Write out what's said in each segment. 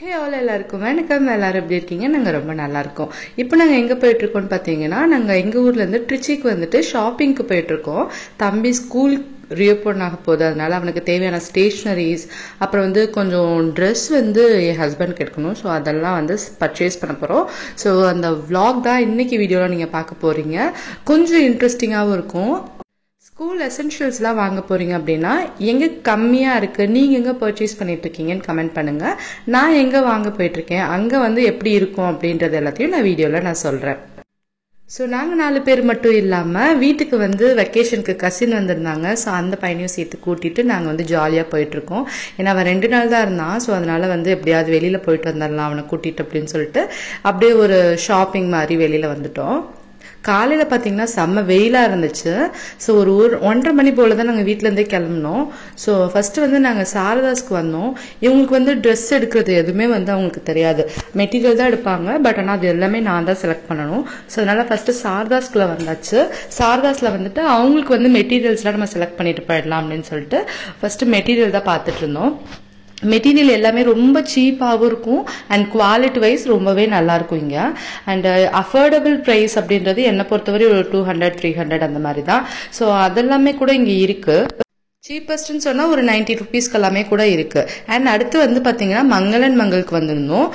Hey all எல்லாருக்கும் வணக்கம். எல்லாரும் எப்படி இருக்கீங்க? நாங்கள் ரொம்ப நல்லா இருக்கோம். இப்போ நாங்கள் எங்கே போயிட்டுருக்கோம்னு பார்த்தீங்கன்னா, நாங்கள் எங்கள் ஊர்லேருந்து ட்ரிச்சிக்கு வந்துட்டு ஷாப்பிங்க்கு போயிட்டுருக்கோம். தம்பி ஸ்கூல் ரீஓப்பன் ஆக போகுது, அதனால அவனுக்கு தேவையான ஸ்டேஷ்னரிஸ், அப்புறம் வந்து கொஞ்சம் ட்ரெஸ் வந்து என் ஹஸ்பண்ட்க்கு எடுக்கணும். ஸோ அதெல்லாம் வந்து பர்ச்சேஸ் பண்ண போகிறோம். ஸோ அந்த விளாக் தான் இன்னைக்கு வீடியோவில் நீங்கள் பார்க்க போகிறீங்க. கொஞ்சம் இன்ட்ரெஸ்டிங்காகவும் இருக்கும். ஸ்கூல் எசென்ஷியல்ஸ்லாம் வாங்க போகிறீங்க அப்படின்னா எங்கே கம்மியாக இருக்குது, நீங்கள் எங்கே பர்ச்சேஸ் பண்ணிகிட்ருக்கீங்கன்னு கமெண்ட் பண்ணுங்கள். நான் எங்கே வாங்க போயிட்டுருக்கேன், அங்கே வந்து எப்படி இருக்கும் அப்படின்றது எல்லாத்தையும் நான் வீடியோவில் நான் சொல்கிறேன். ஸோ நாங்கள் 4 பேர் மட்டும் இல்லாமல் வீட்டுக்கு வந்து வெக்கேஷனுக்கு கசின் வந்திருந்தாங்க. ஸோ அந்த பையனையும் சேர்த்து கூட்டிகிட்டு நாங்கள் வந்து ஜாலியாக போயிட்டுருக்கோம். ஏன்னா அவன் 2 நாள் தான் இருந்தான். ஸோ அதனால் வந்து எப்படியாவது வெளியில் போயிட்டு வந்துடலாம் அவனை கூட்டிகிட்டு அப்படின்னு சொல்லிட்டு அப்படியே ஒரு ஷாப்பிங் மாதிரி வெளியில் வந்துட்டோம். காலையில் பார்த்தீங்கன்னா செம்ம வெயிலாக இருந்துச்சு. ஸோ ஒரு 1:30 மணி போல் தான் நாங்கள் வீட்டிலேருந்தே கிளம்பினோம். ஸோ ஃபஸ்ட்டு வந்து நாங்கள் சாரதாஸ்க்கு வந்தோம். இவங்களுக்கு வந்து ட்ரெஸ் எடுக்கிறது எதுவுமே வந்து அவங்களுக்கு தெரியாது. மெட்டீரியல் தான் எடுப்பாங்க, பட் ஆனால் அது எல்லாமே நான் தான் செலக்ட் பண்ணணும். ஸோ அதனால் ஃபஸ்ட்டு சாரதாஸ்கில் வந்தாச்சு. சாரதாஸில் வந்துட்டு அவங்களுக்கு வந்து மெட்டீரியல்ஸ்லாம் நம்ம செலக்ட் பண்ணிட்டு போயிடலாம் அப்படின்னு சொல்லிட்டு ஃபஸ்ட்டு மெட்டீரியல் தான் பார்த்துட்டு இருந்தோம். மெட்டீரியல் எல்லாமே ரொம்ப சீப்பாகவும் இருக்கும் அண்ட் குவாலிட்டி வைஸ் ரொம்பவே நல்லாயிருக்கும் இங்கே. அண்ட் அஃபோர்டபுள் ப்ரைஸ் அப்படின்றது என்னை பொறுத்தவரை ஒரு 200-300 அந்த மாதிரி தான். ஸோ அதெல்லாமே கூட இங்கே இருக்குது. சீப்பஸ்ட்னு சொன்னால் ஒரு 90 ருபீஸ்க்கு எல்லாமே கூட இருக்குது. அண்ட் அடுத்து வந்து பார்த்தீங்கன்னா மங்களன் மங்களுக்கு வந்திருந்தோம்.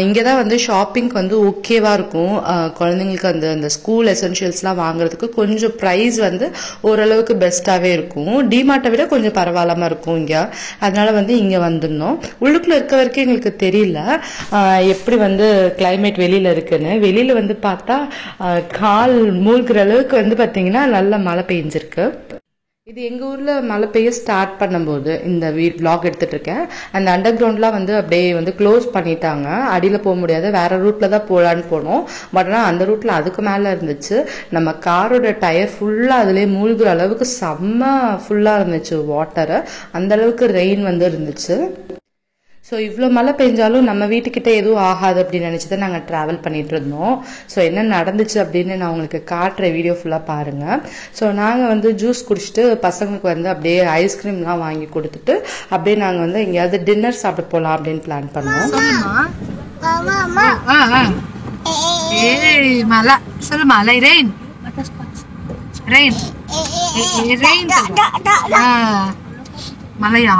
இங்கே தான் வந்து ஷாப்பிங்க்கு வந்து ஓகேவாக இருக்கும். குழந்தைங்களுக்கு அந்த ஸ்கூல் எசென்ஷியல்ஸ்லாம் வாங்குறதுக்கு கொஞ்சம் ப்ரைஸ் வந்து ஓரளவுக்கு பெஸ்ட்டாகவே இருக்கும். டிமார்ட்டை விட கொஞ்சம் பரவாயில்லாமல் இருக்கும் இங்கே. அதனால வந்து இங்கே வந்திருந்தோம். உள்ளுக்குள்ளே இருக்க வரைக்கும் எங்களுக்கு தெரியல எப்படி வந்து கிளைமேட் வெளியில் இருக்குன்னு. வெளியில் வந்து பார்த்தா கால் மூழ்கிற அளவுக்கு வந்து பார்த்தீங்கன்னா நல்ல மழை பெஞ்சிருக்கு. இது எங்கள் ஊரில் மழை பெய்ய ஸ்டார்ட் பண்ணும்போது இந்த விளாக் எடுத்துகிட்டு இருக்கேன். அந்த அண்டர் கிரவுண்ட்லாம் வந்து அப்படியே வந்து க்ளோஸ் பண்ணிட்டாங்க. அடியில் போக முடியாது, வேறு ரூட்டில் தான் போகலான்னு போனோம். பட் ஆனால் அந்த ரூட்டில் அதுக்கு மேலே இருந்துச்சு. நம்ம காரோட டயர் ஃபுல்லாக அதிலே மூழ்கிற அளவுக்கு செம்ம ஃபுல்லாக இருந்துச்சு வாட்டரு. அந்தளவுக்கு ரெயின் வந்து இருந்துச்சு. ஸோ இவ்வளோ மழை பெஞ்சாலும் நம்ம வீட்டுக்கிட்ட எதுவும் ஆகாது அப்படின்னு நினச்சி தான் நாங்கள் ட்ராவல் பண்ணிகிட்டு இருந்தோம். ஸோ என்ன நடந்துச்சு அப்படின்னு நான் உங்களுக்கு காட்டுற வீடியோ ஃபுல்லாக பாருங்கள். ஸோ நாங்கள் வந்து ஜூஸ் குடிச்சிட்டு பசங்களுக்கு வந்து அப்படியே ஐஸ்கிரீம்லாம் வாங்கி கொடுத்துட்டு அப்படியே நாங்கள் வந்து எங்கேயாவது டின்னர் சாப்பிட போகலாம் அப்படின்னு பிளான் பண்ணோம். மலையா?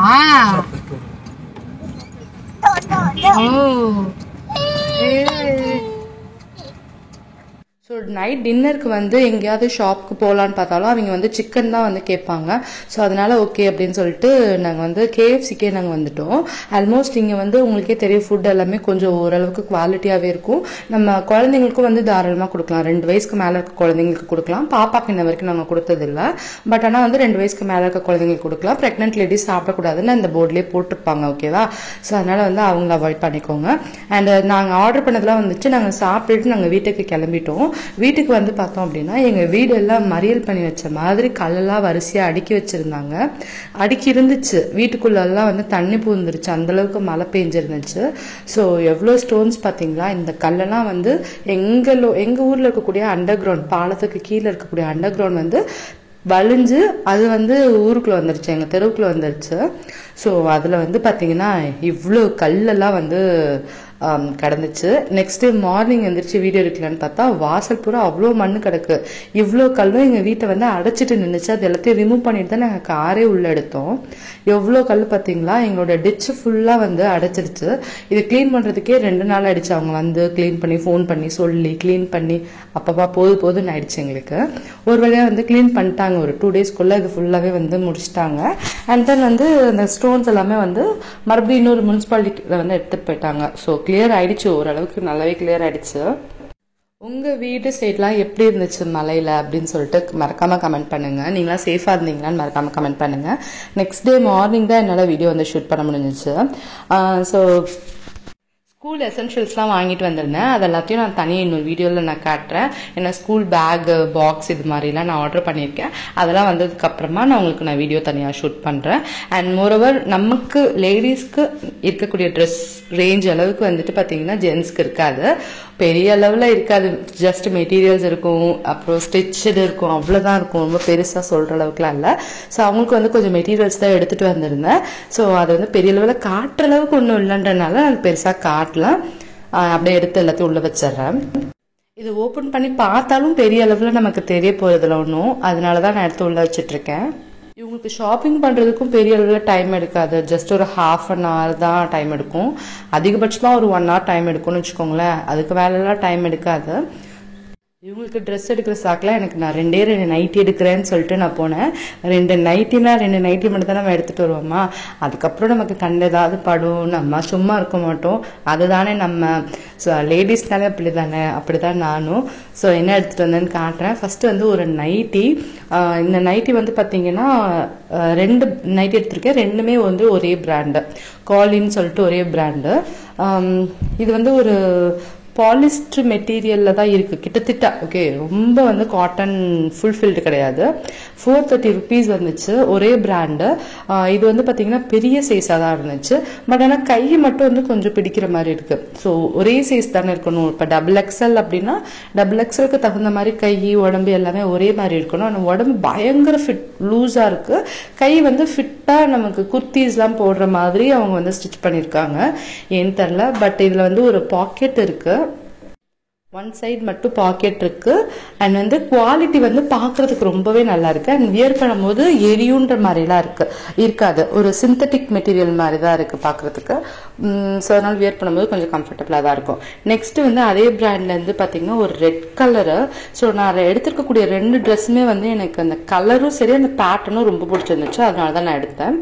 ஸோ நைட் டின்னருக்கு வந்து எங்கேயாவது ஷாப்புக்கு போகலான்னு பார்த்தாலும் அவங்க வந்து சிக்கன் தான் வந்து கேட்பாங்க. ஸோ அதனால ஓகே அப்படின்னு சொல்லிட்டு நாங்கள் வந்து KFCக்கே நாங்கள் வந்துட்டோம். ஆல்மோஸ்ட் இங்கே வந்து உங்களுக்கே தெரியும், ஃபுட் எல்லாமே கொஞ்சம் ஓரளவுக்கு குவாலிட்டியாகவே இருக்கும். நம்ம குழந்தைங்களுக்கும் வந்து தாராளமாக கொடுக்கலாம். 2 வயசுக்கு மேலே இருக்க குழந்தைங்களுக்கு கொடுக்கலாம். பாப்பாக்கு இன்ன வரைக்கும் நாங்கள் கொடுத்ததில்லை. பட் ஆனால் வந்து 2 வயசுக்கு மேலே இருக்க குழந்தைங்களுக்கு கொடுக்கலாம். ப்ரெக்னென்ட் லேடிஸ் சாப்பிடக்கூடாதுன்னு அந்த போர்ட்லேயே போட்டிருப்பாங்க, ஓகேவா? ஸோ அதனால் வந்து அவங்கள அவாய்ட் பண்ணிக்கோங்க. அண்ட் நாங்கள் ஆர்டர் பண்ணதெல்லாம் வந்துச்சு. நாங்கள் சாப்பிட்டுட்டு நாங்கள் வீட்டுக்கு கிளம்பிட்டோம். வீட்டுக்கு வந்து பார்த்தோம் அப்படின்னா எங்கள் வீடெல்லாம் மறியல் பண்ணி வச்ச மாதிரி கல்லெல்லாம் வரிசையாக அடுக்கி வச்சுருந்தாங்க. அடுக்கி இருந்துச்சு. வீட்டுக்குள்ளெல்லாம் வந்து தண்ணி பூந்துருச்சு, அந்தளவுக்கு மழை பெஞ்சிருந்துச்சு. ஸோ எவ்வளோ ஸ்டோன்ஸ் பார்த்தீங்களா? இந்த கல்லெல்லாம் வந்து எங்கள் ஊரில் இருக்கக்கூடிய அண்டர் கிரவுண்ட், பாலத்துக்கு கீழே இருக்கக்கூடிய அண்டர் கிரவுண்ட் வந்து வலிஞ்சு அது வந்து ஊருக்குள்ளே வந்துருச்சு, எங்கள் தெருவுக்குள்ளே வந்துருச்சு. ஸோ அதில் வந்து பார்த்தீங்கன்னா இவ்வளோ கல்லெல்லாம் வந்து கிடந்துச்சு. நெக்ஸ்ட் டே மார்னிங் எழுந்திரிச்சு வீடியோ எடுக்கலான்னு பார்த்தா வாசல் பூரா அவ்வளோ மண் கிடக்கு. இவ்வளோ கல்லும் எங்கள் வீட்டை வந்து அடைச்சிட்டு நின்றுச்சு. அது எல்லாத்தையும் ரிமூவ் பண்ணிட்டு தான் நாங்கள் காரே உள்ளே எடுத்தோம். எவ்வளோ கல் பார்த்தீங்களா? எங்களோட டிச்சு ஃபுல்லாக வந்து அடைச்சிருச்சு. இது க்ளீன் பண்ணுறதுக்கே 2 நாள் ஆயிடுச்சு. அவங்க வந்து க்ளீன் பண்ணி ஃபோன் பண்ணி சொல்லி க்ளீன் பண்ணி அப்பப்பா போதுன்னு ஆயிடுச்சு எங்களுக்கு. ஒரு வழியாக வந்து க்ளீன் பண்ணிட்டாங்க. ஒரு 2 டேஸ்க்குள்ளே இது ஃபுல்லாகவே வந்து முடிச்சிட்டாங்க. அண்ட் தென் வந்து அந்த ஸ்டோன்ஸ் எல்லாமே வந்து மறுபடியும் இன்னொரு முனிசிபாலிட்டியில் வந்து எடுத்துகிட்டு போயிட்டாங்க. ஸோ கிளியர் ஆயிடுச்சு, ஓரளவுக்கு நல்லாவே கிளியர் ஆயிடுச்சு. உங்கள் வீட்டு சைட்லாம் எப்படி இருந்துச்சு மலையில் அப்படின்னு சொல்லிட்டு மறக்காமல் கமெண்ட் பண்ணுங்கள். நீங்களாம் சேஃபாக இருந்தீங்களான்னு மறக்காமல் கமெண்ட் பண்ணுங்கள். நெக்ஸ்ட் டே மார்னிங் தான் என்னால் வீடியோ வந்து ஷூட் பண்ண முடிஞ்சிச்சு. ஸோ ஸ்கூல் எசென்ஷியல்ஸ்லாம் வாங்கிட்டு வந்திருந்தேன். அது எல்லாத்தையும் நான் தனியாக இன்னொரு வீடியோவில் நான் காட்டுறேன். ஏன்னா ஸ்கூல் பேகு, பாக்ஸ் இது மாதிரிலாம் நான் ஆர்டர் பண்ணியிருக்கேன். அதெல்லாம் வந்ததுக்கப்புறமா நான் உங்களுக்கு நான் வீடியோ தனியாக ஷூட் பண்ணுறேன். அண்ட் மோரோவர் நமக்கு லேடிஸ்க்கு இருக்கக்கூடிய ட்ரெஸ் ரேஞ்ச் அளவுக்கு வந்துட்டு பார்த்தீங்கன்னா ஜென்ஸ்க்கு இருக்காது. பெரிய அளவில் இருக்காது, ஜஸ்ட் மெட்டீரியல்ஸ் இருக்கும், அப்புறம் ஸ்டிச்சடு இருக்கும், அவ்வளோதான் இருக்கும். ரொம்ப பெருசாக சொல்கிற அளவுக்குலாம் இல்லை. ஸோ அவங்களுக்கு வந்து கொஞ்சம் மெட்டீரியல்ஸ் தான் எடுத்துகிட்டு வந்திருந்தேன். ஸோ அதை வந்து பெரிய அளவில் காட்டுற அளவுக்கு ஒன்றும் இல்லைன்றனால நான் பெருசாக காட்டலாம். அப்படியே எடுத்து எல்லாத்தையும் உள்ளே வச்சிட்றேன். இது ஓப்பன் பண்ணி பார்த்தாலும் பெரிய அளவில் நமக்கு தெரிய போகிறதுல ஒன்றும், அதனால தான் நான் எடுத்து உள்ளே வச்சிட்ருக்கேன். இவங்களுக்கு ஷாப்பிங் பண்ணுறதுக்கும் பெரிய அளவில் டைம் எடுக்காது. ஜஸ்ட் ஒரு ½ தான் டைம் எடுக்கும். அதிகபட்சமாக ஒரு 1 hour டைம் எடுக்கும்னு வச்சுக்கோங்களேன். அதுக்கு வேலையெல்லாம் டைம் எடுக்காது. இவங்களுக்கு ட்ரெஸ் எடுக்கிற சாக்கில் எனக்கு நான் 2 நைட்டி எடுக்கிறேன்னு சொல்லிட்டு நான் போனேன். 2 நைட்டினா 2 நைட்டி மட்டும் தான் நம்ம எடுத்துகிட்டு வருவோமா. அதுக்கப்புறம் நமக்கு கண்டு ஏதாவது படும், நம்ம சும்மா இருக்க மாட்டோம். அதுதானே நம்ம. ஸோ லேடிஸ்னாலே அப்படி தானே, அப்படி தான் நானும். ஸோ என்ன எடுத்துகிட்டு வந்தேன்னு காட்டுறேன். ஃபஸ்ட்டு வந்து ஒரு நைட்டி. இந்த நைட்டி வந்து பார்த்தீங்கன்னா 2 நைட்டி எடுத்திருக்கேன். 2மே வந்து ஒரே பிராண்டு, காலின்னு சொல்லிட்டு ஒரே பிராண்டு. இது வந்து ஒரு பாலிஸ்டர் மெட்டீரியலில் தான் இருக்குது கிட்டத்தட்ட. ஓகே, ரொம்ப வந்து காட்டன் ஃபுல்ஃபில்டு கிடையாது. 430 rupees வந்துச்சு, ஒரே பிராண்டு. இது வந்து பார்த்தீங்கன்னா பெரிய சைஸாக தான் இருந்துச்சு. பட் ஆனால் கை மட்டும் வந்து கொஞ்சம் பிடிக்கிற மாதிரி இருக்குது. ஸோ ஒரே சைஸ் தானே இருக்கணும். இப்போ XXL அப்படின்னா XXLக்கு தகுந்த மாதிரி கை, உடம்பு எல்லாமே ஒரே மாதிரி இருக்கணும். ஆனால் உடம்பு பயங்கர ஃபிட் லூஸாக இருக்குது. கை வந்து ஃபிட்டாக நமக்கு குர்த்தீஸ்லாம் போடுற மாதிரி அவங்க வந்து ஸ்டிச் பண்ணியிருக்காங்க. ஏன்னு தெரில. பட் இதில் வந்து ஒரு பாக்கெட் இருக்குது, ஒன் சைடு மட்டும் பாக்கெட் இருக்கு. அண்ட் வந்து குவாலிட்டி வந்து பார்க்கறதுக்கு ரொம்பவே நல்லா இருக்கு. அண்ட் வியர் பண்ணும்போது எரியுன்ற மாதிரிலாம் இருக்காது. ஒரு சிந்தட்டிக் மெட்டீரியல் மாதிரி தான் இருக்கு பார்க்கறதுக்கு. ஸோ அதனால வியர் பண்ணும்போது கொஞ்சம் கம்ஃபர்டபுளாக தான் இருக்கும். நெக்ஸ்ட் வந்து அதே பிராண்ட்ல இருந்து பார்த்தீங்கன்னா ஒரு ரெட் கலரு. ஸோ நான் எடுத்திருக்கக்கூடிய 2 ட்ரெஸ்ஸுமே வந்து எனக்கு அந்த கலரும் சரி அந்த பேட்டர்னும் ரொம்ப பிடிச்சிருந்துச்சு. அதனால தான் நான் எடுத்தேன்.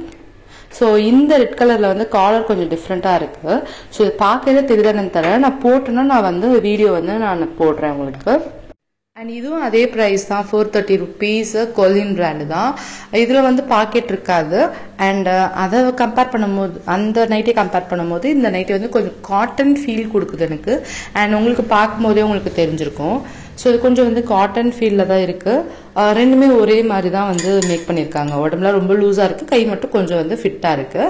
ஸோ இந்த ரெட் கலரில் வந்து காலர் கொஞ்சம் டிஃப்ரெண்ட்டாக இருக்குது. ஸோ இது பார்க்கவே தெரியுதானு தரேன். நான் போட்டேன்னா நான் வந்து வீடியோ வந்து நான் போடுறேன் உங்களுக்கு. அண்ட் இதுவும் அதே ப்ரைஸ் தான், 430 rupees. கொலின் பிராண்டு தான். இதில் வந்து பாக்கெட் இருக்காது. அண்ட் அதை கம்பேர் பண்ணும்போது, அந்த நைட்டை கம்பேர் பண்ணும்போது இந்த நைட்டை வந்து கொஞ்சம் காட்டன் ஃபீல் கொடுக்குது எனக்கு. அண்ட் உங்களுக்கு பார்க்கும்போதே உங்களுக்கு தெரிஞ்சிருக்கும். ஸோ இது கொஞ்சம் வந்து காட்டன் ஃபீலில் தான் இருக்குது. 2மே ஒரே மாதிரி தான் வந்து மேக் பண்ணியிருக்காங்க. உடம்புல ரொம்ப லூஸாக இருக்குது, கை மட்டும் கொஞ்சம் வந்து ஃபிட்டாக இருக்குது.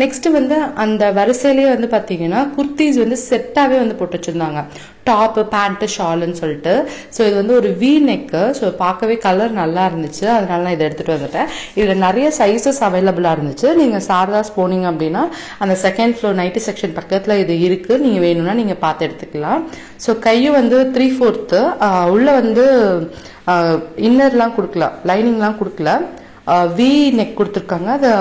நெக்ஸ்ட்டு வந்து அந்த வரிசையிலேயே வந்து பார்த்தீங்கன்னா குர்த்திஸ் வந்து செட்டாகவே வந்து போட்டு வச்சுருந்தாங்க, டாப்பு, பேண்ட்டு, ஷாலுன்னு சொல்லிட்டு. ஸோ இது வந்து ஒரு வி நெக்கு. ஸோ பார்க்கவே கலர் நல்லா இருந்துச்சு, அதனால நான் இதை எடுத்துகிட்டு வந்துட்டேன். இதில் நிறைய சைஸஸ் அவைலபிளாக இருந்துச்சு. நீங்கள் சாரதாஸ் போனீங்க அப்படின்னா அந்த 2nd floor நைட்டி செக்ஷன் பக்கத்தில் இது இருக்குது. நீங்கள் வேணும்னா நீங்கள் பார்த்து எடுத்துக்கலாம். ஸோ கையும் வந்து 3/4 உள்ள வந்து இன்னர்லாம் கொடுக்கல, லைனிங்லாம் கொடுக்கல, வி நெக் கொடுத்துருக்காங்க. அது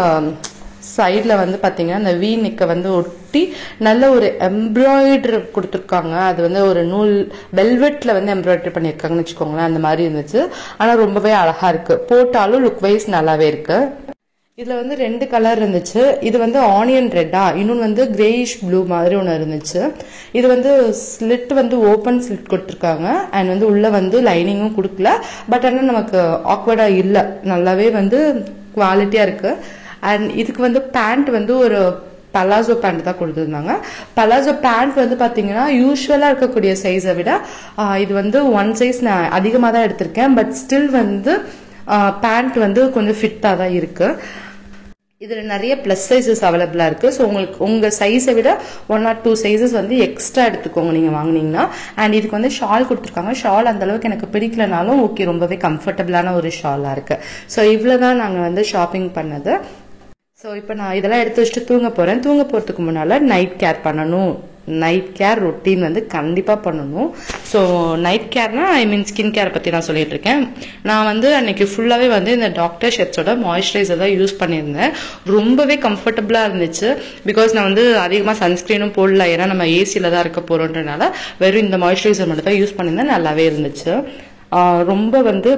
சைடில் வந்து பார்த்தீங்கன்னா அந்த வி நெக்கை வந்து ஒட்டி நல்ல ஒரு எம்ப்ராய்டரி கொடுத்துருக்காங்க. அது வந்து ஒரு நூல் வெல்வெட்டில் வந்து எம்ப்ராய்டரி பண்ணியிருக்காங்கன்னு வச்சுக்கோங்களேன். அந்த மாதிரி இருந்துச்சு. ஆனால் ரொம்பவே அழகாக இருக்குது, போட்டாலும் லுக் வைஸ் நல்லாவே இருக்குது. இதில் வந்து 2 கலர் இருந்துச்சு. இது வந்து ஆனியன் ரெட்டா, இன்னொன்று வந்து கிரேயிஷ் ப்ளூ மாதிரி ஒன்று இருந்துச்சு. இது வந்து ஸ்லிட் வந்து ஓப்பன் ஸ்லிட் கொடுத்துருக்காங்க. அண்ட் வந்து உள்ளே வந்து லைனிங்கும் கொடுக்கல. பட் ஆனால் நமக்கு ஆக்வர்டாக இல்லை, நல்லாவே வந்து குவாலிட்டியாக இருக்குது. அண்ட் இதுக்கு வந்து பேண்ட் வந்து ஒரு பலாசோ பேண்ட் தான் கொடுத்துருந்தாங்க. பலாசோ பேண்ட் வந்து பார்த்தீங்கன்னா யூஸ்வலாக இருக்கக்கூடிய சைஸை விட இது வந்து 1 size நான் அதிகமாக தான் எடுத்திருக்கேன். பட் ஸ்டில் வந்து பேண்ட் வந்து கொஞ்சம் ஃபிட்டாக தான் இருக்குது. இதில் நிறைய ப்ளஸ் சைஸஸ் அவைலபிளாக இருக்குது. ஸோ உங்களுக்கு உங்கள் சைஸை விட 1 or 2 sizes வந்து எக்ஸ்ட்ரா எடுத்துக்கோங்க நீங்கள் வாங்கினீங்கன்னா. அண்ட் இதுக்கு வந்து ஷால் கொடுத்துருக்காங்க. ஷால் அந்தளவுக்கு எனக்கு பிடிக்கலனாலும் ஓகே, ரொம்பவே கம்ஃபர்டபுளான ஒரு ஷாலாக இருக்குது. ஸோ இவ்வளோ தான் நாங்கள் வந்து ஷாப்பிங் பண்ணது. ஸோ இப்போ நான் இதெல்லாம் எடுத்து வச்சுட்டு தூங்க போகிறேன். தூங்க போகிறதுக்கு முன்னால் நைட் கேர் பண்ணணும். நைட் கேர் ரொட்டீன் வந்து கண்டிப்பாக பண்ணணும். ஸோ நைட் கேர்னா ஐ மீன் ஸ்கின் கேர் பற்றி நான் சொல்லிட்டு இருக்கேன். நான் வந்து அன்னைக்கு ஃபுல்லாகவே வந்து இந்த டாக்டர் ஷெட்ஸோட மாய்ஸ்சரைசர் தான் யூஸ் பண்ணியிருந்தேன். ரொம்பவே கம்ஃபர்டபுளாக இருந்துச்சு. பிகாஸ் நான் வந்து அதிகமாக சன்ஸ்க்ரீனும் போடல, ஏன்னா நம்ம ஏசியில் தான் இருக்க போகிறோன்றனால வெறும் இந்த மாய்ஸ்சரைசர் மட்டும் தான் யூஸ் பண்ணியிருந்தேன். நல்லாவே இருந்துச்சு. ரொம்ப வந்து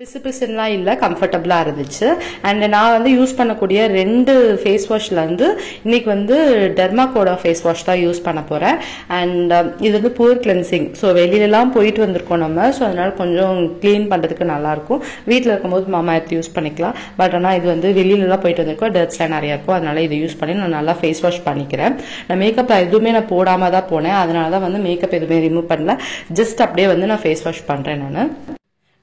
பிசுபிசுலாம் இல்லை, கம்ஃபர்டபுளாக இருந்துச்சு. அண்ட் நான் வந்து யூஸ் பண்ணக்கூடிய 2 ஃபேஸ் வாஷில் வந்து இன்னைக்கு வந்து டெர்மாகோடா ஃபேஸ் வாஷ் தான் யூஸ் பண்ண போகிறேன். அண்ட் இது வந்து பூர் கிளென்சிங். ஸோ வெளியிலலாம் போயிட்டு வந்திருக்கோம் நம்ம. ஸோ அதனால் கொஞ்சம் க்ளீன் பண்ணுறதுக்கு நல்லாயிருக்கும். வீட்டில் இருக்கும்போது மாமா எடுத்து யூஸ் பண்ணிக்கலாம். பட் ஆனால் இது வந்து வெளியிலலாம் போயிட்டு வந்திருக்கோம், டர்ட்ஸ்லாம் நிறையா இருக்கும். அதனால் இதை யூஸ் பண்ணி நான் நல்லா ஃபேஸ் வாஷ் பண்ணிக்கிறேன். நான் மேக்கப் எதுவுமே நான் போடாமல் தான் போனேன். அதனால தான் வந்து மேக்கப் எதுவுமே ரிமூவ் பண்ணல. ஜஸ்ட் அப்படியே வந்து நான் ஃபேஸ் வாஷ் பண்ணுறேன்.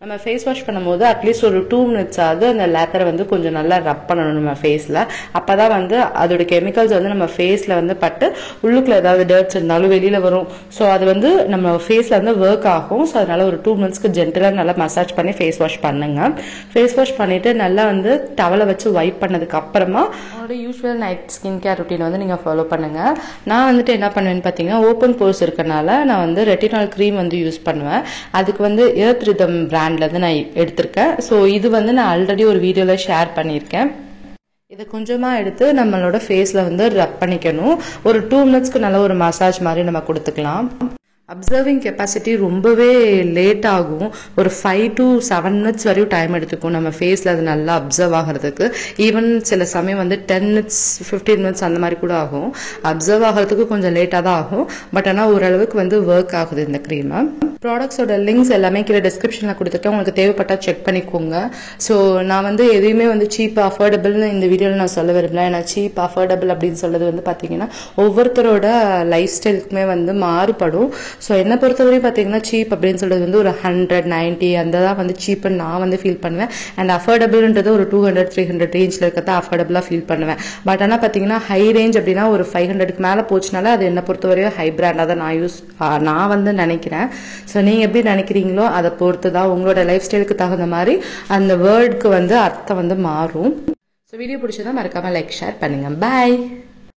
நம்ம ஃபேஸ் வாஷ் பண்ணும்போது அட்லீஸ்ட் ஒரு 2 மினிட்ஸ் ஆகுது அந்த லேத்தரை வந்து கொஞ்சம் நல்லா ரப் பண்ணணும் நம்ம ஃபேஸில். அப்போ தான் வந்து அதோட கெமிக்கல்ஸ் வந்து நம்ம ஃபேஸில் வந்து பட்டு உள்ளுக்குள்ள ஏதாவது டர்ட்ஸ் இருந்தாலும் வெளியில் வரும். ஸோ அது வந்து நம்ம ஃபேஸில் வந்து ஒர்க் ஆகும். ஸோ அதனால ஒரு 2 மினிட்ஸ்க்கு ஜென்டலாக நல்லா மசாஜ் பண்ணி ஃபேஸ் வாஷ் பண்ணுங்க. ஃபேஸ் வாஷ் பண்ணிவிட்டு நல்லா வந்து டவலை வச்சு வைப் பண்ணதுக்கு அப்புறமா உங்களோட usual night skin care routine வந்து நீங்கள் ஃபாலோ பண்ணுங்கள். நான் வந்துட்டு என்ன பண்ணுவேன்னு பார்த்தீங்கன்னா, ஓப்பன் போர்ஸ் இருக்கனால நான் வந்து ரெட்டினால் க்ரீம் வந்து யூஸ் பண்ணுவேன். அதுக்கு வந்து எர்த் ரிதம் பிராண்ட்லேருந்து நான் எடுத்திருக்கேன். ஸோ இது வந்து நான் ஆல்ரெடி ஒரு வீடியோவில் ஷேர் பண்ணியிருக்கேன். இதை கொஞ்சமாக எடுத்து நம்மளோட ஃபேஸில் வந்து ரப் பண்ணிக்கணும். ஒரு 2 மினிட்ஸ்க்கு நல்ல ஒரு மசாஜ் மாதிரி நம்ம கொடுத்துக்கலாம். அப்சர்விங் கெப்பாசிட்டி ரொம்பவே லேட் ஆகும். ஒரு 5 to 7 மினிட்ஸ் வரையும் டைம் எடுத்துக்கும் நம்ம ஃபேஸில் அது நல்லா அப்சர்வ் ஆகிறதுக்கு. ஈவன் சில சமயம் வந்து 10 மினிட்ஸ் 15 மினிட்ஸ் அந்த மாதிரி கூட ஆகும். அப்சர்வ் ஆகிறதுக்கு கொஞ்சம் லேட்டாக தான் ஆகும். பட் ஆனால் ஓரளவுக்கு வந்து ஒர்க் ஆகுது இந்த க்ரீமை. ப்ராடக்ட்ஸோட லிங்க்ஸ் எல்லாமே கீழே டிஸ்கிரிப்ஷனில் கொடுத்துருக்கேன். உங்களுக்கு தேவைப்பட்டால் செக் பண்ணிக்கோங்க. ஸோ நான் வந்து எதையுமே வந்து சீப் அஃபோர்டபுள்னு இந்த வீடியோவில் நான் சொல்ல விரும்பல. ஏன்னா சீப் அஃபோர்டபுள் அப்படின்னு சொல்றது வந்து பார்த்தீங்கன்னா ஒவ்வொருத்தரோட லைஃப் ஸ்டைலுக்குமே வந்து மாறுபடும். ஸோ என்னை பொறுத்தவரையும் பார்த்தீங்கன்னா சீப் அப்படின்னு சொல்றது வந்து ஒரு 190 அந்த தான் வந்து சீப்புன்னு நான் வந்து ஃபீல் பண்ணுவேன். அண்ட் அஃபோர்டபுள்ன்றது ஒரு 200-300 ரேஞ்சில் இருக்கிறதா அஃபோர்டபுளாக ஃபீல் பண்ணுவேன். பட் ஆனால் பார்த்தீங்கன்னா ஹை ரேஞ்ச் அப்படின்னா ஒரு 500க்கு மேலே போச்சுனால அது என்னை பொறுத்தவரையும் ஹை பிராண்டாக தான் நான் வந்து நினைக்கிறேன். ஸோ நீங்கள் எப்படி நினைக்கிறீங்களோ அதை பொறுத்து தான் உங்களோட லைஃப் ஸ்டைலுக்கு தகுந்த மாதிரி அந்த வேர்டுக்கு வந்து அர்த்தம் வந்து மாறும். ஸோ வீடியோ பிடிச்சதா மறக்காமல் லைக் ஷேர் பண்ணுங்கள். பாய்.